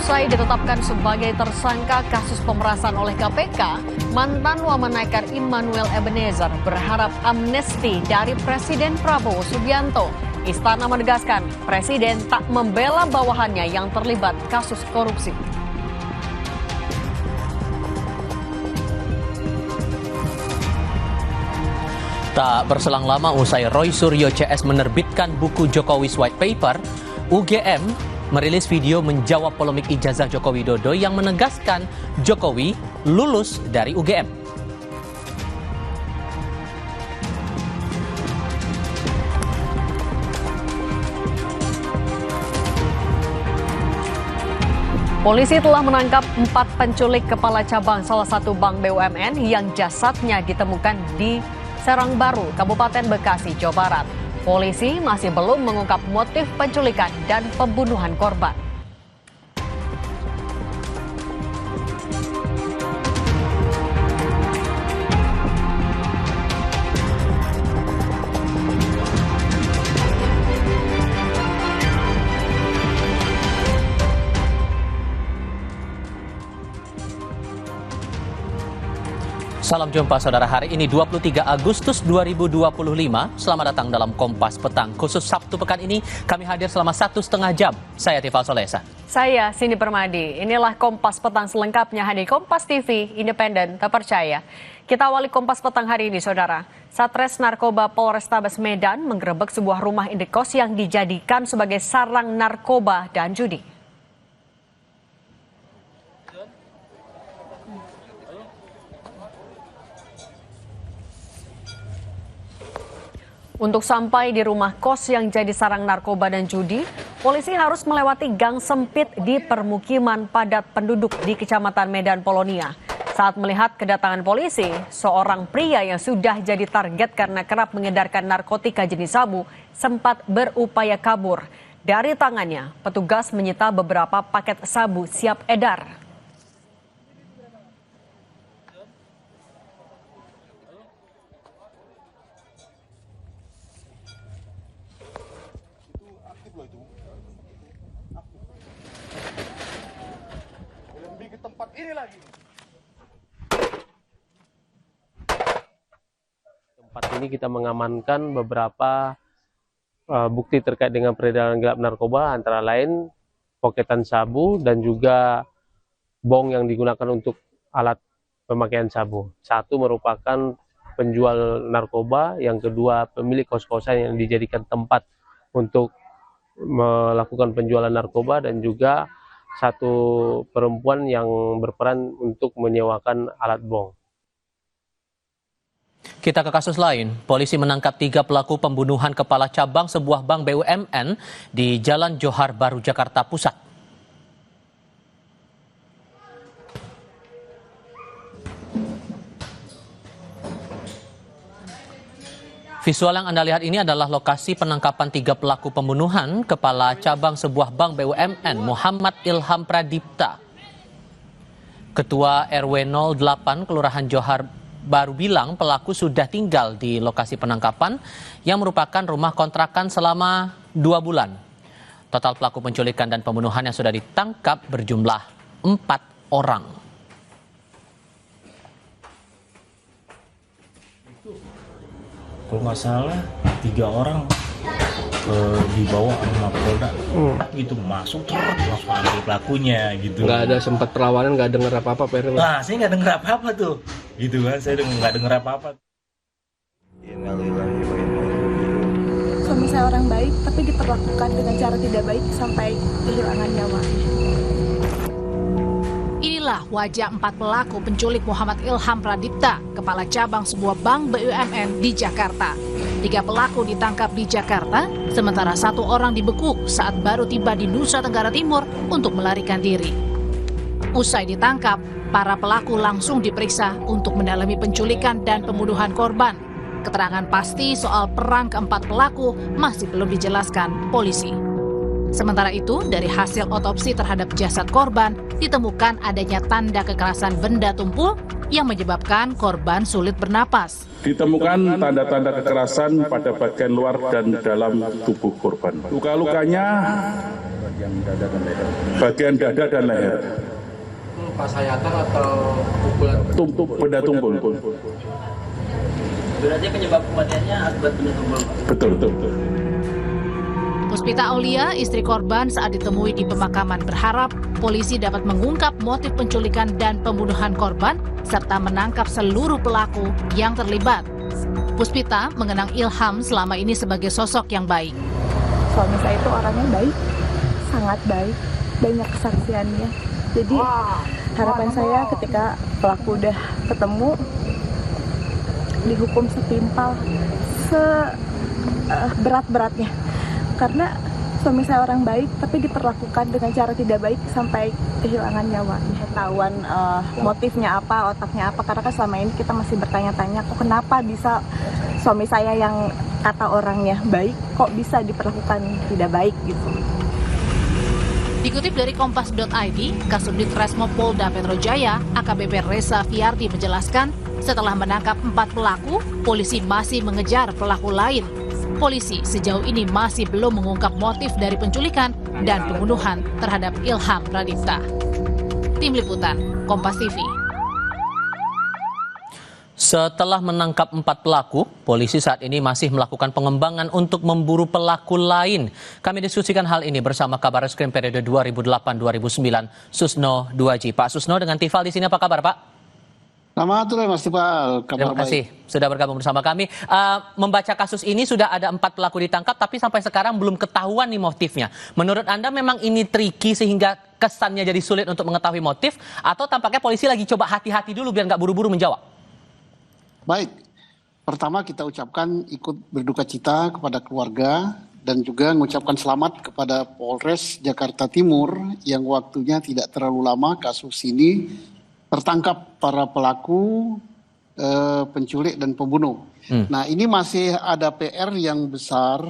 Usai ditetapkan sebagai tersangka kasus pemerasan oleh KPK, mantan Wamenakar Immanuel Ebenezer berharap amnesti dari Presiden Prabowo Subianto. Istana menegaskan Presiden tak membela bawahannya yang terlibat kasus korupsi. Tak berselang lama usai Roy Suryo CS menerbitkan buku Jokowi's White Paper, UGM merilis video menjawab polemik ijazah Joko Widodo yang menegaskan Jokowi lulus dari UGM. Polisi telah menangkap 4 penculik kepala cabang salah satu bank BUMN yang jasadnya ditemukan di Serangbaru, Kabupaten Bekasi, Jawa Barat. Polisi masih belum mengungkap motif penculikan dan pembunuhan korban. Salam jumpa saudara, hari ini 23 Agustus 2025. Selamat datang dalam Kompas Petang. Khusus Sabtu pekan ini kami hadir selama 1,5 jam. Saya Tifal Solesa. Saya Cindy Permadi. Inilah Kompas Petang selengkapnya hanya di Kompas TV, independen, terpercaya. Kita awali Kompas Petang hari ini saudara. Satres Narkoba Polrestabes Medan menggerebek sebuah rumah indekos yang dijadikan sebagai sarang narkoba dan judi. Untuk sampai di rumah kos yang jadi sarang narkoba dan judi, polisi harus melewati gang sempit di permukiman padat penduduk di Kecamatan Medan Polonia. Saat melihat kedatangan polisi, seorang pria yang sudah jadi target karena kerap mengedarkan narkotika jenis sabu sempat berupaya kabur. Dari tangannya, petugas menyita beberapa paket sabu siap edar. Tempat ini kita mengamankan beberapa bukti terkait dengan peredaran gelap narkoba, antara lain poketan sabu dan juga bong yang digunakan untuk alat pemakaian sabu. Satu merupakan penjual narkoba, yang kedua pemilik kos-kosan yang dijadikan tempat untuk melakukan penjualan narkoba, dan juga satu perempuan yang berperan untuk menyewakan alat bong. Kita ke kasus lain. Polisi menangkap 3 pelaku pembunuhan kepala cabang sebuah bank BUMN di Jalan Johar Baru, Jakarta Pusat. Visual yang Anda lihat ini adalah lokasi penangkapan 3 pelaku pembunuhan kepala cabang sebuah bank BUMN, Muhammad Ilham Pradipta. Ketua RW 08 Kelurahan Johar Baru bilang pelaku sudah tinggal di lokasi penangkapan yang merupakan rumah kontrakan selama 2 bulan. Total pelaku penculikan dan pembunuhan yang sudah ditangkap berjumlah 4 orang. Kalau nggak salah 3 orang dibawa sama Polda gitu, masuk langsung ambil pelakunya gitu. Nggak ada sempat perlawanan, nggak dengar apa-apa, Pak? Nah, saya nggak dengar apa-apa tuh, gitu kan, saya nggak dengar apa-apa. Suami saya orang baik, tapi diperlakukan dengan cara tidak baik sampai kehilangan nyawa. Inilah wajah 4 pelaku penculik Muhammad Ilham Pradipta, kepala cabang sebuah bank BUMN di Jakarta. 3 pelaku ditangkap di Jakarta, sementara 1 orang dibekuk saat baru tiba di Nusa Tenggara Timur untuk melarikan diri. Usai ditangkap, para pelaku langsung diperiksa untuk mendalami penculikan dan pembunuhan korban. Keterangan pasti soal peran ke-4 pelaku masih belum dijelaskan polisi. Sementara itu, dari hasil otopsi terhadap jasad korban, ditemukan adanya tanda kekerasan benda tumpul yang menyebabkan korban sulit bernapas. Ditemukan tanda-tanda kekerasan pada bagian luar dan dalam tubuh korban. Luka-lukanya bagian dada dan leher. Luka sayatan atau pukulan? Benda tumpul. Berarti penyebab kematiannya akibat benda tumpul? Betul. Puspita Aulia, istri korban saat ditemui di pemakaman berharap polisi dapat mengungkap motif penculikan dan pembunuhan korban serta menangkap seluruh pelaku yang terlibat. Puspita mengenang Ilham selama ini sebagai sosok yang baik. Suami saya itu orangnya baik, sangat baik, banyak kesaksiannya. Jadi harapan saya ketika pelaku udah ketemu, dihukum setimpal, seberat-beratnya. Karena suami saya orang baik, tapi diperlakukan dengan cara tidak baik sampai kehilangan nyawa. Ketahuan motifnya apa, otaknya apa, karena kan selama ini kita masih bertanya-tanya, kok kenapa bisa suami saya yang kata orangnya baik, kok bisa diperlakukan tidak baik gitu. Dikutip dari Kompas.id, Kasubdit Resmo Polda Metro Jaya, AKBP Reza Fiardi menjelaskan, setelah menangkap 4 pelaku, polisi masih mengejar pelaku lain. Polisi sejauh ini masih belum mengungkap motif dari penculikan dan pembunuhan terhadap Ilham Pradipta. Tim Liputan, Kompas TV. Setelah menangkap 4 pelaku, polisi saat ini masih melakukan pengembangan untuk memburu pelaku lain. Kami diskusikan hal ini bersama Kabar Reskrim periode 2008-2009, Susno Duaji. Pak Susno dengan Tifal di sini, apa kabar Pak? Selamat sore Mas Tifal, kabar Terima kasih sudah bergabung bersama kami. Membaca kasus ini sudah ada 4 pelaku ditangkap, tapi sampai sekarang belum ketahuan nih motifnya. Menurut Anda memang ini tricky sehingga kesannya jadi sulit untuk mengetahui motif, atau tampaknya polisi lagi coba hati-hati dulu biar nggak buru-buru menjawab? Baik, pertama kita ucapkan ikut berduka cita kepada keluarga dan juga mengucapkan selamat kepada Polres Jakarta Timur yang waktunya tidak terlalu lama kasus ini tertangkap para pelaku penculik dan pembunuh. Nah, ini masih ada PR yang besar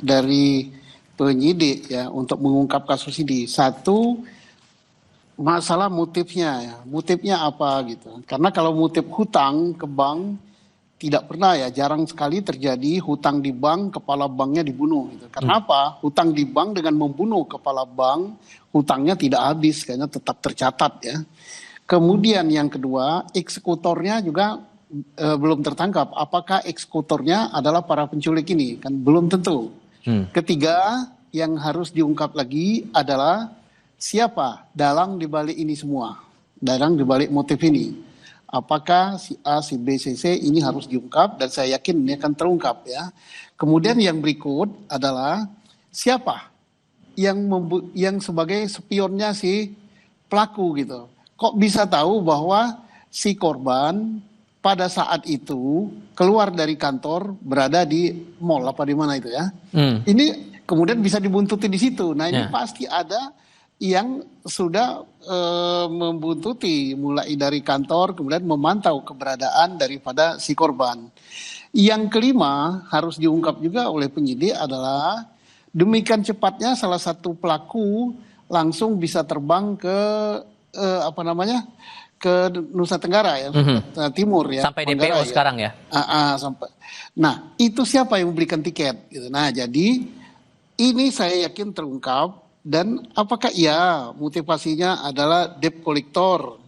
dari penyidik ya untuk mengungkap kasus ini. Satu, masalah motifnya ya. Motifnya apa gitu. Karena kalau motif hutang ke bank tidak pernah ya, jarang sekali terjadi hutang di bank, kepala banknya dibunuh gitu. Karena apa? Hutang di bank dengan membunuh kepala bank, hutangnya tidak habis, kayaknya tetap tercatat ya. Kemudian yang kedua, eksekutornya juga belum tertangkap. Apakah eksekutornya adalah para penculik ini? Kan belum tentu. Ketiga, yang harus diungkap lagi adalah siapa dalang dibalik ini semua, dalang dibalik motif ini. Apakah si A, si B, si C ini harus diungkap dan saya yakin ini akan terungkap ya. Kemudian yang berikut adalah siapa yang sebagai spionnya si pelaku gitu. Kok bisa tahu bahwa si korban pada saat itu keluar dari kantor berada di mall apa di mana itu ya. Ini kemudian bisa dibuntuti di situ. Nah ini pasti ada yang sudah membuntuti mulai dari kantor kemudian memantau keberadaan daripada si korban. Yang kelima harus diungkap juga oleh penyidik adalah demikian cepatnya salah satu pelaku langsung bisa terbang ke ke Nusa Tenggara ya, Timur ya. Sampai DPO ya. Sekarang ya. Sampai. Nah, itu siapa yang membelikan tiket? Gitu. Nah, jadi ini saya yakin terungkap dan apakah ya motivasinya adalah debt collector?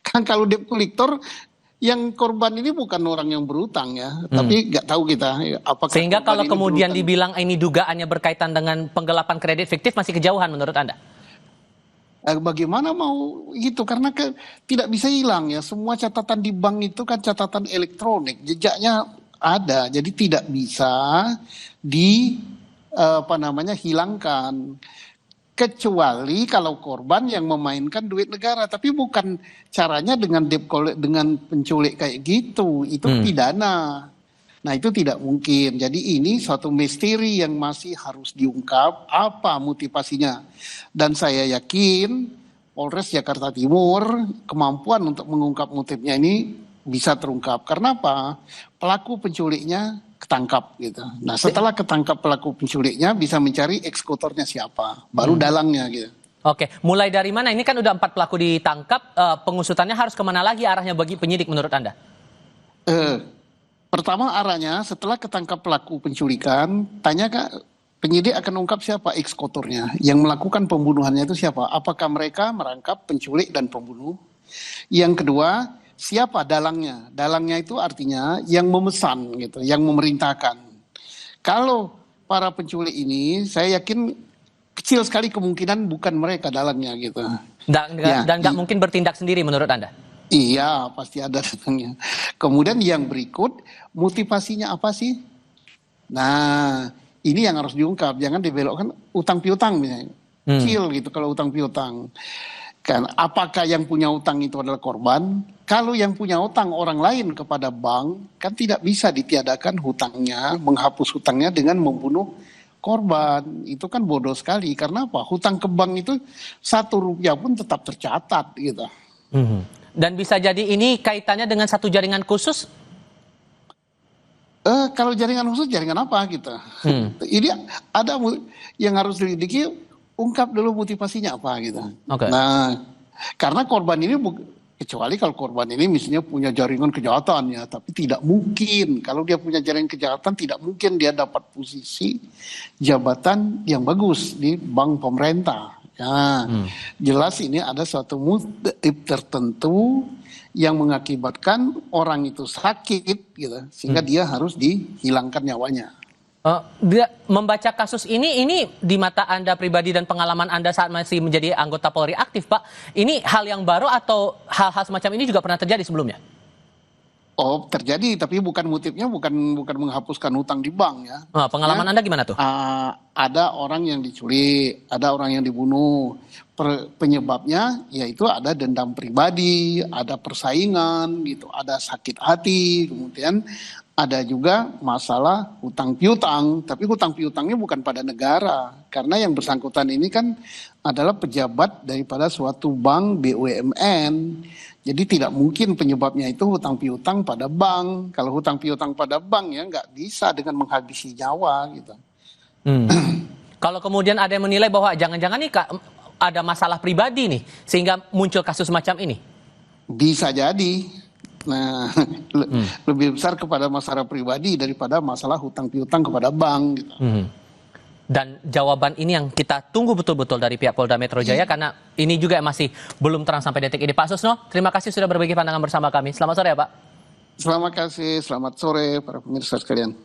Kan kalau debt collector yang korban ini bukan orang yang berutang ya, tapi nggak tahu kita. Apakah sehingga kalau kemudian berutang? dibilang ini dugaannya berkaitan dengan penggelapan kredit fiktif masih kejauhan menurut Anda? Bagaimana mau gitu karena tidak bisa hilang ya, semua catatan di bank itu kan catatan elektronik, jejaknya ada, jadi tidak bisa hilangkan kecuali kalau korban yang memainkan duit negara, tapi bukan caranya dengan penculik kayak gitu, itu pidana. Nah itu tidak mungkin. Jadi ini suatu misteri yang masih harus diungkap apa motivasinya. Dan saya yakin Polres Jakarta Timur kemampuan untuk mengungkap motifnya ini bisa terungkap. Karena apa? Pelaku penculiknya ketangkap gitu. Nah setelah ketangkap pelaku penculiknya bisa mencari eksekutornya siapa, baru dalangnya gitu. Oke, mulai dari mana? Ini kan udah 4 pelaku ditangkap, pengusutannya harus kemana lagi arahnya bagi penyidik menurut Anda? Pertama arahnya setelah ketangkap pelaku penculikan, tanya ke penyidik akan ungkap siapa eksekutornya, yang melakukan pembunuhannya itu siapa, apakah mereka merangkap penculik dan pembunuh. Yang kedua, siapa dalangnya? Dalangnya itu artinya yang memesan gitu, yang memerintahkan. Kalau para penculik ini, saya yakin kecil sekali kemungkinan bukan mereka dalangnya gitu. Dan nggak mungkin bertindak sendiri menurut Anda? Iya, pasti ada dalangnya. Kemudian yang berikut, motivasinya apa sih? Nah, ini yang harus diungkap, jangan dibelokkan utang piutang misalnya. Kecil gitu kalau utang piutang. Kan apakah yang punya utang itu adalah korban? Kalau yang punya utang orang lain kepada bank, kan tidak bisa ditiadakan hutangnya, menghapus hutangnya dengan membunuh korban. Itu kan bodoh sekali. Karena apa? Hutang ke bank itu 1 rupiah pun tetap tercatat gitu. Dan bisa jadi ini kaitannya dengan satu jaringan khusus? Kalau jaringan khusus, jaringan apa gitu. Ini ada yang harus diselidiki, ungkap dulu motivasinya apa gitu. Nah, karena korban ini kecuali kalau korban ini misalnya punya jaringan kejahatan ya, tapi tidak mungkin kalau dia punya jaringan kejahatan tidak mungkin dia dapat posisi jabatan yang bagus di bank pemerintah. Ya, jelas ini ada suatu motif tertentu yang mengakibatkan orang itu sakit gitu, sehingga dia harus dihilangkan nyawanya. Membaca kasus ini di mata Anda pribadi dan pengalaman Anda saat masih menjadi anggota Polri aktif, Pak, ini hal yang baru atau hal-hal semacam ini juga pernah terjadi sebelumnya? Oh, terjadi, tapi bukan motifnya bukan menghapuskan hutang di bank ya. Pengalaman Anda gimana tuh? Ada orang yang diculik, ada orang yang dibunuh. Penyebabnya yaitu ada dendam pribadi, ada persaingan gitu, ada sakit hati, kemudian ada juga masalah hutang piutang, tapi hutang piutangnya bukan pada negara, karena yang bersangkutan ini kan adalah pejabat daripada suatu bank BUMN. Jadi tidak mungkin penyebabnya itu hutang piutang pada bank. Kalau hutang piutang pada bank ya nggak bisa dengan menghabisi nyawa gitu. Kalau kemudian ada yang menilai bahwa jangan-jangan nih ada masalah pribadi nih sehingga muncul kasus semacam ini? Bisa jadi. Nah, lebih besar kepada masalah pribadi daripada masalah hutang piutang kepada bank gitu. Dan jawaban ini yang kita tunggu betul-betul dari pihak Polda Metro Jaya karena ini juga masih belum terang sampai detik ini. Pak Susno, terima kasih sudah berbagi pandangan bersama kami. Selamat sore ya Pak. Selamat sore para pemirsa sekalian.